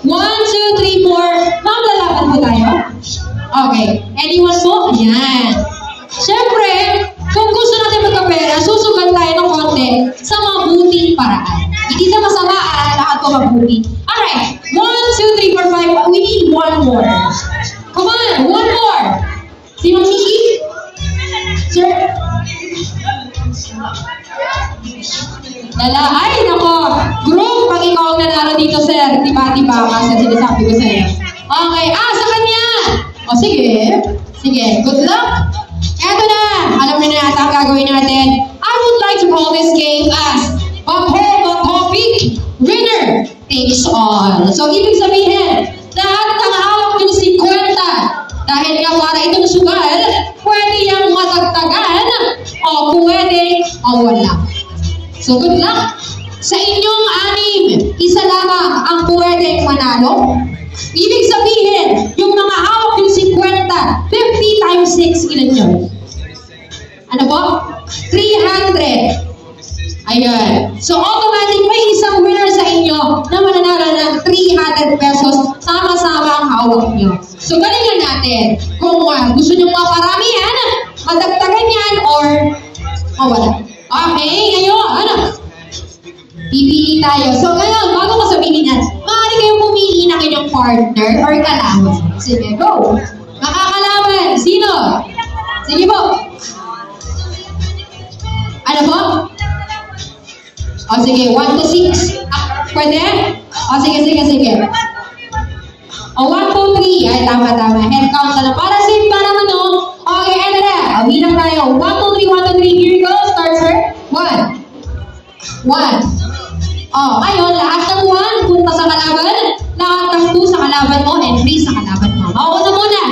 1, 2, 3, 4. Maglalaban po tayo? Okay. Anyone po? Ayan. Siyempre, kung gusto natin magkapera, susugal tayo ng konti sa mabuting paraan. Hindi sa masama, lahat po mabuti. Alright. 1, 2, 3, 4, 5. We need one more. Come on, one more. Si Ma'am Kiki? Sir? Ay, nako. Group, pag ikaw ang nanalo dito, sir. Tiba-tiba ka sa sinasabi ko sa'yo. Okay. Sa kanya. O, sige. Sige. Good luck. Eto na. Alam na natin ang gagawin natin. I would like to call this game as Topic Winner Takes All. So, ibig sabihin, lahat ng hawak yung 50. Dahil nga para itong sugal, pwede yung matagtagan o pwede wala. So, good luck. Sa inyong 6, isa lamang ang pwedeng manalo. Ibig sabihin, yung mga hawak yung 50, 50 times 6, ilan yun? Ano po? 300. Ayun. So, automatic may isang winner sa inyo na mananalo ng 300 pesos sama-sama ang hawak nyo. So, galingan natin. Kung gusto nyo maparami yan, madagtagan yan, or wala. Okay, ngayon, pipili tayo. So, ngayon, bago ko sabihin yan, maaari kayong pumili ng inyong partner or kalaban. Sige, go. Makakalaban. Sino? Sige po. Ano po? O, sige. 1 to 6. Pwede? O, sige. O, 1, 2, 3. Ay, tama. Head count na lang. Para safe pa naman, no? Okay, ano na? O, bilang tayo. 1, 2, 3, 1, 2, 3. Here you go. Start, sir. 1. O, ngayon, lahat ng 1 punta sa kalaban. Lahat ng 2 sa kalaban mo and 3 sa kalaban mo. Mauna muna.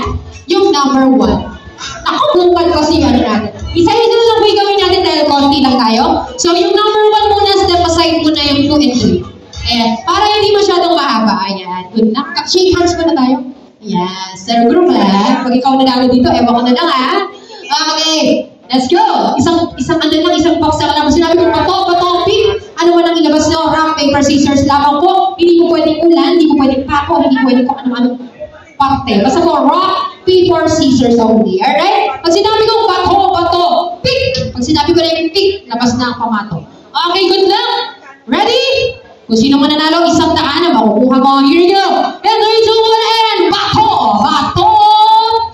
Yung number 1. Nakabungkal kasi ano natin. Isa-isa na lang po yung gawin natin dahil konti lang tayo. So, yung number 1 muna, step aside muna yung 2 and 3. Ayan. Para hindi masyadong mahaba. Ayan. Good luck. Shake hands muna tayo. Ayan. Sir group, pag ikaw nanalo dito, ewan ko na lang, Okay. Let's go. Isang box na lang. Sinabi ko, patopic. Ano man ang ilabas nyo? Rock, paper, scissors lamang po. Hindi mo pwedeng ulan, hindi mo pwedeng pako, hindi pwedeng kung ano-ano parte. Basta po, rock, paper, scissors only. Alright? Pag sinabi ko, bato, pick. Pag sinabi ko na yung pick, labas na ang pamato. Okay, good luck. Ready? Kung sino mananalo, 100 na makukuha mo. Here you go. And 3, 2, 1, and bato,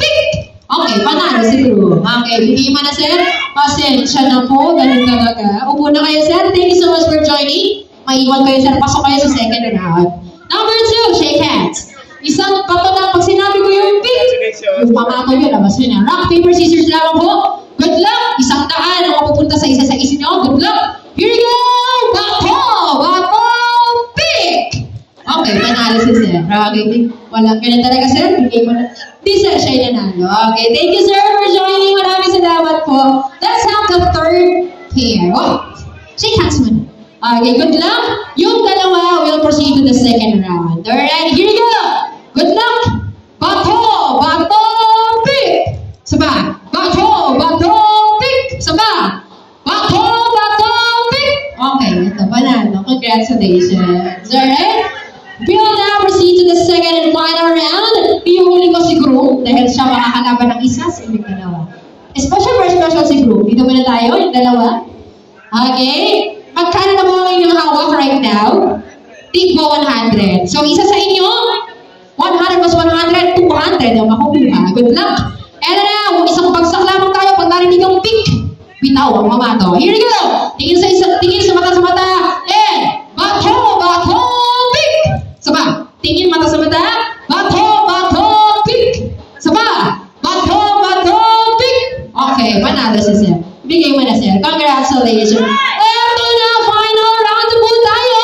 pick. Okay, panalo si Drew. Okay, bigay mo na, sir. Pasensya na po. Ganun talaga. Upo na kayo, sir. Thank you so much for joining. Maiwan kayo, sir. Pasok kayo sa second round. Number 2, shake hands. Isang bato na. Pag sinabi ko yung pick, yung pamato yun, labas yun na. Rock, paper, scissors lamang po. Good luck. 100 ang mapupunta sa isa nyo. Good luck. Here you go. Bato, pick. Okay, panalo si sir. Okay, wala. Ganun talaga, sir. Bigay mo na. Di sir, siya yung nanalo. Okay, thank you sir for joining. Maraming salamat po. Let's have the third pair. Oh, shake hands muna. Okay, good luck. Yung dalawa will proceed to the second round. Alright, here you go. Good luck. Bato, pick. Saba. Bato, pick. Saba. Bato, pick. Okay, ito, panalo. Congratulations. Alright. We will now proceed to the second and final round. Iuhuli ko si Group dahil siya makakalaban ng isa sa inyong dalawa. Special si Group. Dito muna tayo, yung dalawa. Okay. Magkano na po ang inyong hawak right now? Take po 100. So, isa sa inyo, 100 plus 100, 200 ang makukuha. Good luck. And now, isang bagsak lamang tayo pag narinig ang pick. Bitaw ang mamato. Here we go. Tingin sa mata. And, bato, pick. Saba, tingin mata sa mata. Bato, pick. Saba, bato, pick. Okay, panalo si sir. Bigay mo na sir. Congratulations. Ito na, final round po tayo.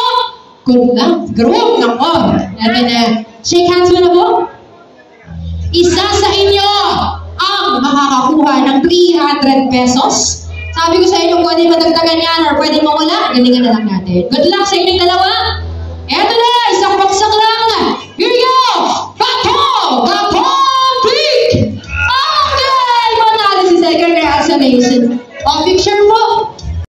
Good luck. Group, nako. Ito na. Shake hands mo na po. Isa sa inyo ang makakakuha ng 300 pesos. Sabi ko sa inyo, pwede madagdagan yan or pwede mawala. Galingan na lang natin. Good luck sa inyong dalawa. Eto na.